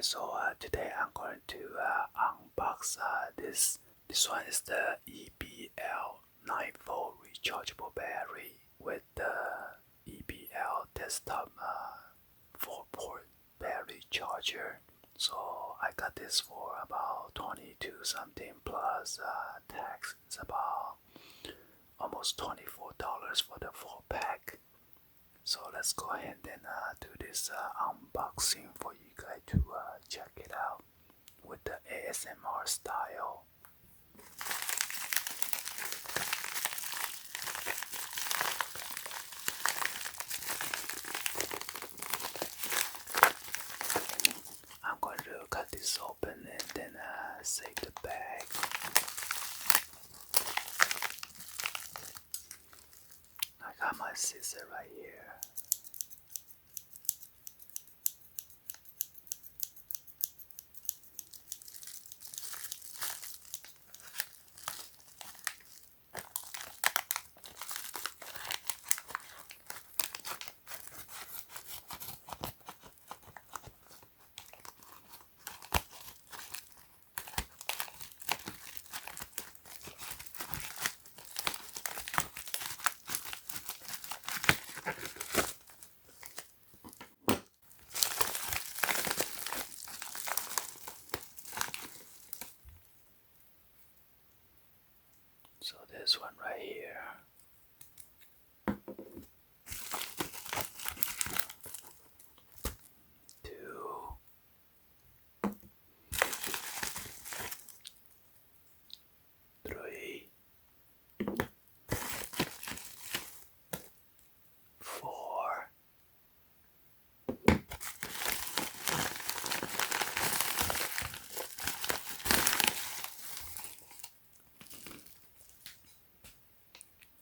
so today I'm going to unbox this. This one is the EBL 9V rechargeable battery with the EBL desktop 4-port battery charger. So I got this for about 22 something plus tax. It's about almost $24 for the 4-pack. So let's go ahead and do this unboxing for you guys to check it out with the ASMR style. I'm going to cut this open and then save the bag. I got my scissor right here. So this one right here. Two. Three. 4.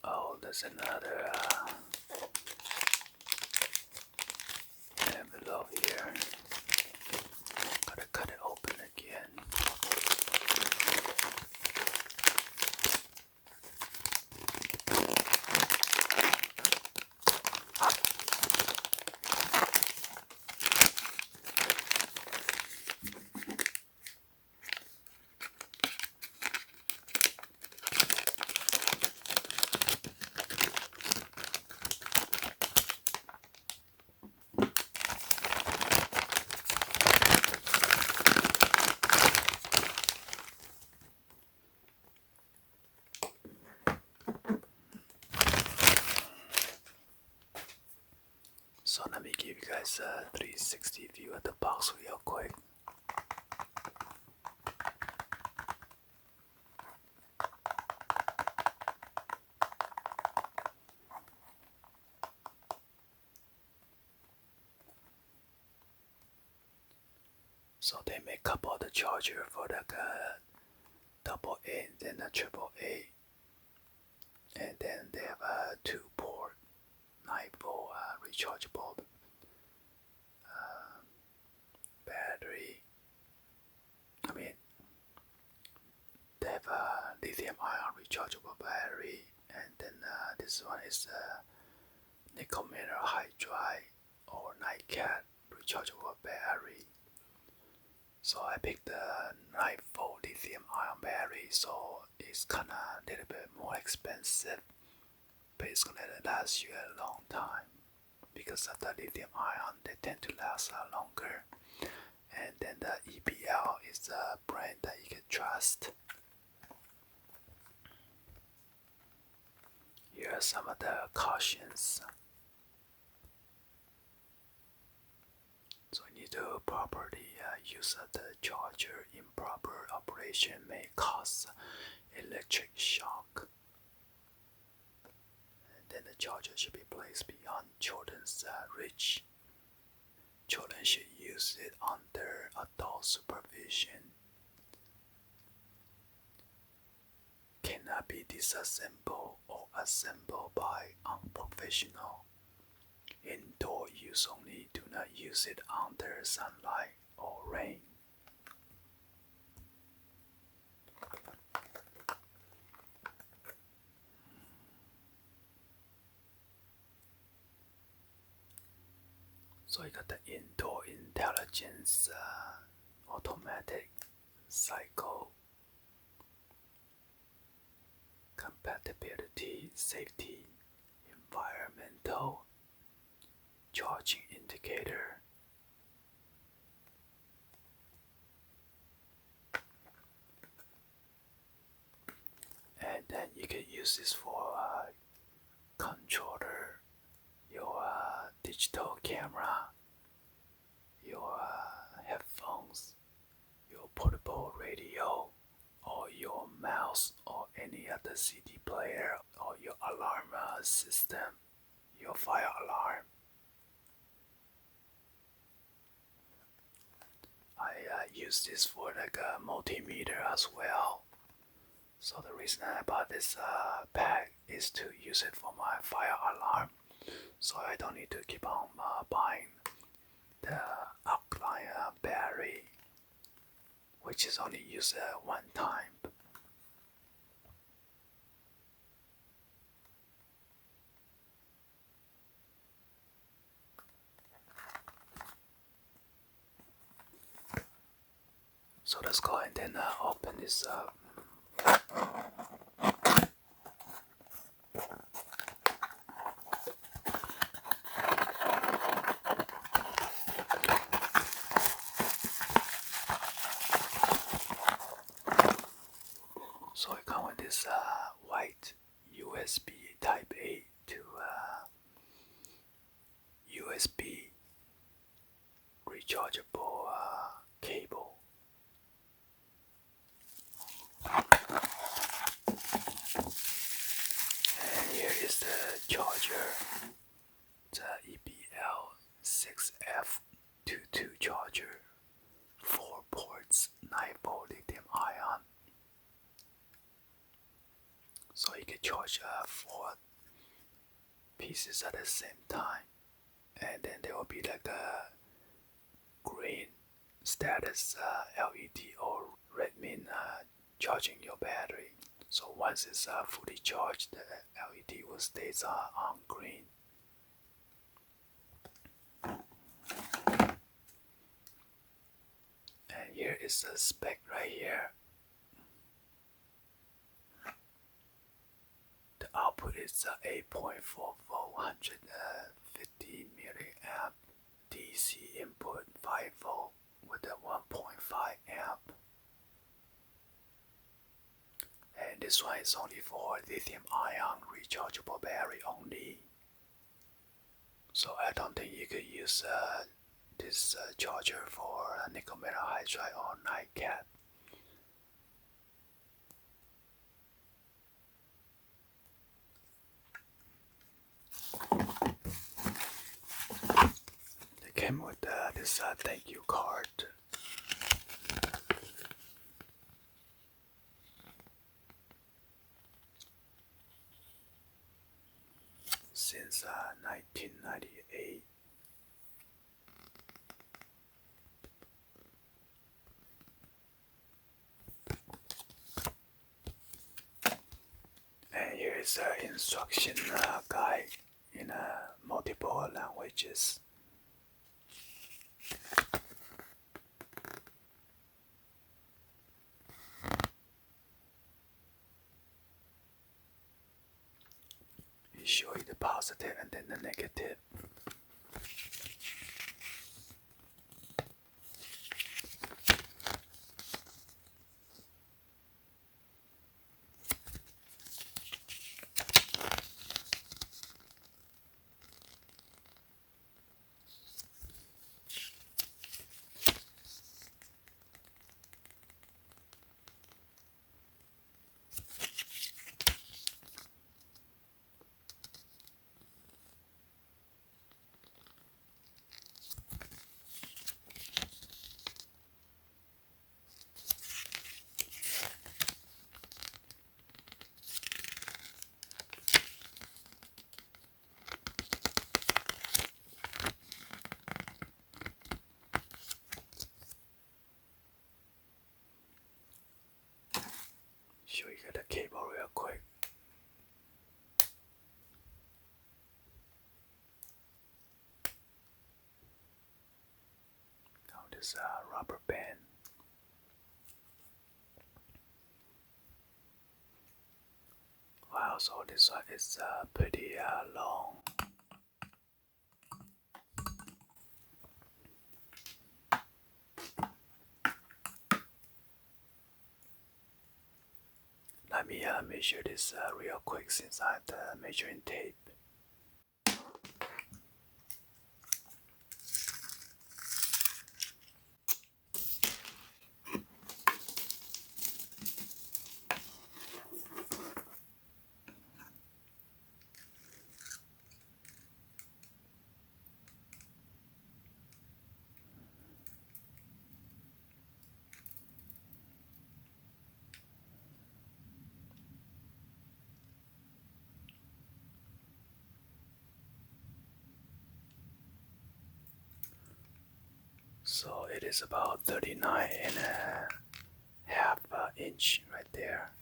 Oh, there's another envelope here. Gotta cut it open again. So let me give you guys a 360 view of the box real quick. So they make up all the charger for the AA and then the AAA. And then they have a 2-port 9V rechargeable battery. They have a lithium-ion rechargeable battery, and then this one is a nickel metal hydride or NiCad rechargeable battery. So I picked the 9V lithium-ion battery, so it's kinda a little bit more expensive, but it's gonna last you a long time because of the lithium-ion. They tend to last longer. And then the EBL is a brand that you can trust. Here are some of the cautions. So you need to properly use the charger. Improper operation may cause electric shock. And then the charger should be placed beyond children's reach. Children should use it under adult supervision. Cannot be disassembled or assembled by unprofessional. Indoor use only. Do not use it under sunlight or rain. So you got the indoor intelligence automatic cycle, compatibility, safety, environmental, charging indicator. And then you can use this for controller, your digital camera, your headphones, your portable radio, or your mouse, or any other CD player, or your alarm system, your fire alarm. I use this for like a multimeter as well. So the reason I bought this pack is to use it for my fire alarm, so I don't need to keep on buying the alkaline battery, which is only used one time. So let's go ahead and open this up. So it comes with this white USB Type A to USB rechargeable cable. And here is the charger, the EBL 6F22 charger, 4 ports, 9-volt lithium ion. So you can charge 4 pieces at the same time, and then there will be like a green status LED, or red mean charging your battery. So once it's fully charged, the LED will stay on green. And here is the spec right here. The output is 8.4 volt, 150 milliamp. DC input 5 volt with a 1.5 amp. And this one is only for lithium ion rechargeable battery only. So I don't think you could use this charger for nickel metal hydride or NiCad. They came with this thank you card. Since 1998. And here is an instruction guide in multiple languages. It shows you the positive and then the negative. Show you the cable real quick. Now this rubber band. also this one is pretty long. Let me measure this real quick since I have the measuring tape. So it is about 39.5 inch right there.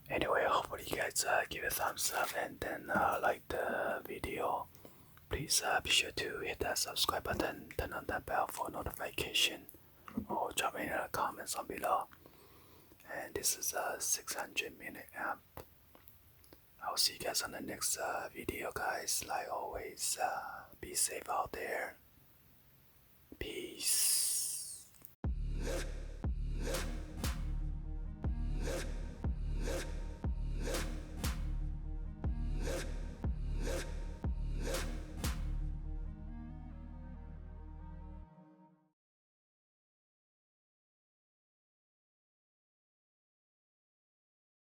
Anyway, hopefully you guys give a thumbs up and then like the video. Please be sure to hit that subscribe button, turn on that bell for notification, or drop me in the comments on below. And this is a 600 milliamp. I'll see you guys on the next video, guys. Like always, be safe out there. Peace.